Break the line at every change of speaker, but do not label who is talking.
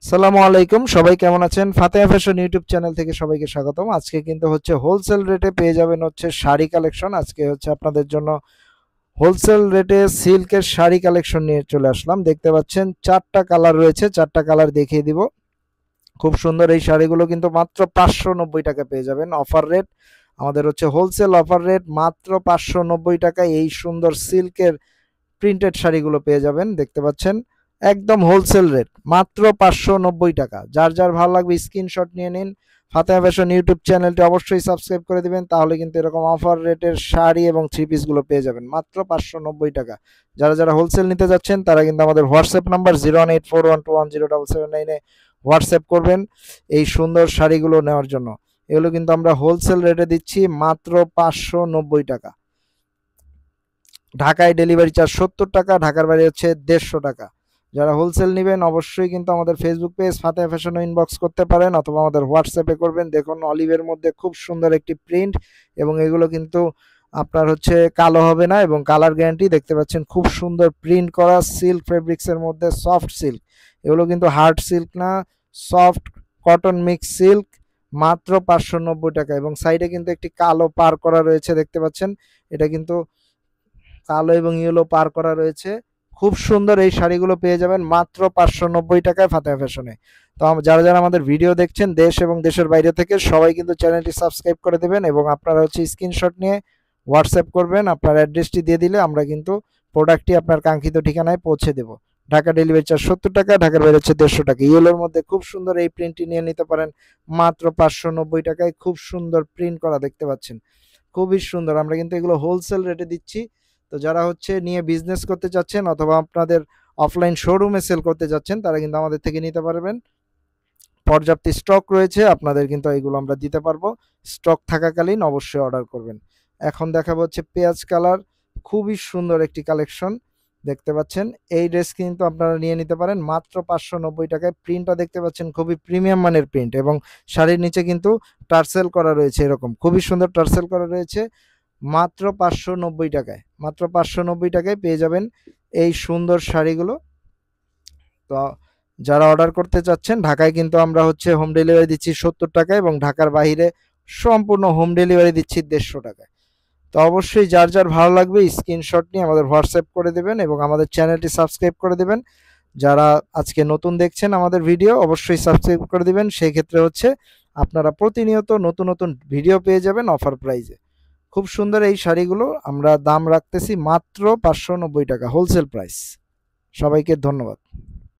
সালামু আলাইকুম, সবাই কেমন আছেন? ফাতেহা ফ্যাশন ইউটিউব চ্যানেল থেকে সবাইকে স্বাগতম। আজকে কিন্তু হচ্ছে হোলসেল রেটে পেয়ে যাবেন হচ্ছে শাড়ি কালেকশন। আজকে হচ্ছে আপনাদের জন্য হোলসেল রেটে সিল্কের শাড়ি কালেকশন নিয়ে চলে আসলাম। দেখতে পাচ্ছেন 4টা কালার রয়েছে, 4টা কালার দেখিয়ে দিব। খুব সুন্দর এই শাড়িগুলো কিন্তু মাত্র 590 টাকা পেয়ে যাবেন। অফার রেট আমাদের হচ্ছে হোলসেল অফার রেট, মাত্র 590 টাকায় এই সুন্দর সিল্কের প্রিন্টেড শাড়িগুলো পেয়ে যাবেন। দেখতে পাচ্ছেন একদম হোলসেল রেট মাত্র 590 টাকা। যার যার ভালো লাগবে স্ক্রিনশট নিয়ে নিন। ফাতেহা ফ্যাশন ইউটিউব চ্যানেলটি অবশ্যই সাবস্ক্রাইব করে দিবেন, তাহলে কিন্তু এরকম অফার রেটের শাড়ি এবং থ্রি পিসগুলো পেয়ে যাবেন মাত্র 590 টাকা। যারা যারা হোলসেল নিতে যাচ্ছেন তারা কিন্তু আমাদের হোয়াটসঅ্যাপ নাম্বার 01841210779 হোয়াটসঅ্যাপ করবেন এই সুন্দর শাড়িগুলো নেওয়ার জন্য। এগুলো কিন্তু আমরা হোলসেল রেটে দিচ্ছি মাত্র 590 টাকা। ঢাকায় ডেলিভারি চার্জ 70 টাকা, ঢাকার বাইরে হচ্ছে 150 টাকা। যারা হোলসেল নেবেন অবশ্যই কিন্তু আমাদের ফেসবুক পেজ ফাতেহা ফ্যাশনে ইনবক্স করতে পারেন, অথবা আমাদের হোয়াটসঅ্যাপে করবেন। দেখুন অলিভের মধ্যে খুব সুন্দর একটি প্রিন্ট, এবং এগুলো কিন্তু আপনার হচ্ছে কালো হবে না, এবং কালার গ্যারান্টি। দেখতে পাচ্ছেন খুব সুন্দর প্রিন্ট করা সিল্ক ফেব্রিক্সের মধ্যে সফট সিল্ক। এগুলো কিন্তু হার্ড সিল্ক না, সফট কটন মিক্স সিল্ক। মাত্র 590 টাকা। এবং সাইডে কিন্তু একটি কালো পার করা রয়েছে, দেখতে পাচ্ছেন। এটা কিন্তু কালো এবং ইয়েলো পার করা রয়েছে। খুব সুন্দর এই শাড়িগুলো পেয়ে যাবেন মাত্র 590 টাকায় ফাতেহা ফ্যাশনে। তো যারা যারা আমাদের ভিডিও দেখছেন দেশ এবং দেশের বাইরে থেকে, সবাই কিন্তু চ্যানেলটি সাবস্ক্রাইব করে দেবেন, এবং আপনারা হচ্ছে স্ক্রিনশট নিয়ে হোয়াটসঅ্যাপ করবেন। আপনার অ্যাড্রেসটি দিয়ে দিলে আমরা কিন্তু প্রোডাক্টটি আপনার কাঙ্ক্ষিত ঠিকানায় পৌঁছে দেবো। ঢাকা ডেলিভারি চার্জ 70 টাকা, ঢাকার বাইরে হচ্ছে 150 টাকা। ইয়েলোর মধ্যে খুব সুন্দর এই প্রিন্টটি নিয়ে নিতে পারেন মাত্র 590 টাকায়। খুব সুন্দর প্রিন্ট করা, দেখতে পাচ্ছেন খুবই সুন্দর। আমরা কিন্তু এগুলো হোলসেল রেটে দিচ্ছি। তো যারা হচ্ছে নিয়ে বিজনেস করতে চাচ্ছেন, অথবা আপনাদের অফলাইন শোরুমে সেল করতে যাচ্ছেন, তারা কিন্তু আমাদের থেকে নিতে পারবেন। পর্যাপ্ত স্টক রয়েছে, আপনাদের কিন্তু এগুলো আমরা দিতে পারবো। স্টক থাকাকালীন অবশ্যই অর্ডার করবেন। এখন দেখাবো হচ্ছে পেঁয়াজ কালার, খুবই সুন্দর একটি কালেকশন। দেখতে পাচ্ছেন এই ড্রেস কিন্তু আপনারা নিয়ে নিতে পারেন মাত্র 590 টাকায়। প্রিন্টটা দেখতে পাচ্ছেন খুবই প্রিমিয়াম মানের প্রিন্ট, এবং শাড়ির নিচে কিন্তু টার্সেল করা রয়েছে, এরকম খুবই সুন্দর টার্সেল করা রয়েছে। মাত্র 590 টাকায়, মাত্র 590 টাকায় পেয়ে যাবেন এই সুন্দর শাড়িগুলো। তো যারা অর্ডার করতে চাচ্ছেন, ঢাকায় কিন্তু আমরা হচ্ছে হোম ডেলিভারি দিচ্ছি 70 টাকায়, এবং ঢাকার বাইরে সম্পূর্ণ হোম ডেলিভারি দিচ্ছি 150 টাকায়। তো অবশ্যই যার যার ভালো লাগবে স্ক্রিনশট নিয়ে আমাদের হোয়াটসঅ্যাপ করে দেবেন, এবং আমাদের চ্যানেলটি সাবস্ক্রাইব করে দেবেন। যারা আজকে নতুন দেখছেন আমাদের ভিডিও, অবশ্যই সাবস্ক্রাইব করে দিবেন। সেই ক্ষেত্রে হচ্ছে আপনারা প্রতিনিয়ত নতুন নতুন ভিডিও পেয়ে যাবেন অফার প্রাইজে। খুব সুন্দর এই শাড়িগুলো আমরা দাম রাখতেছি মাত্র 590 টাকা হোলসেল প্রাইস। সবাইকে ধন্যবাদ।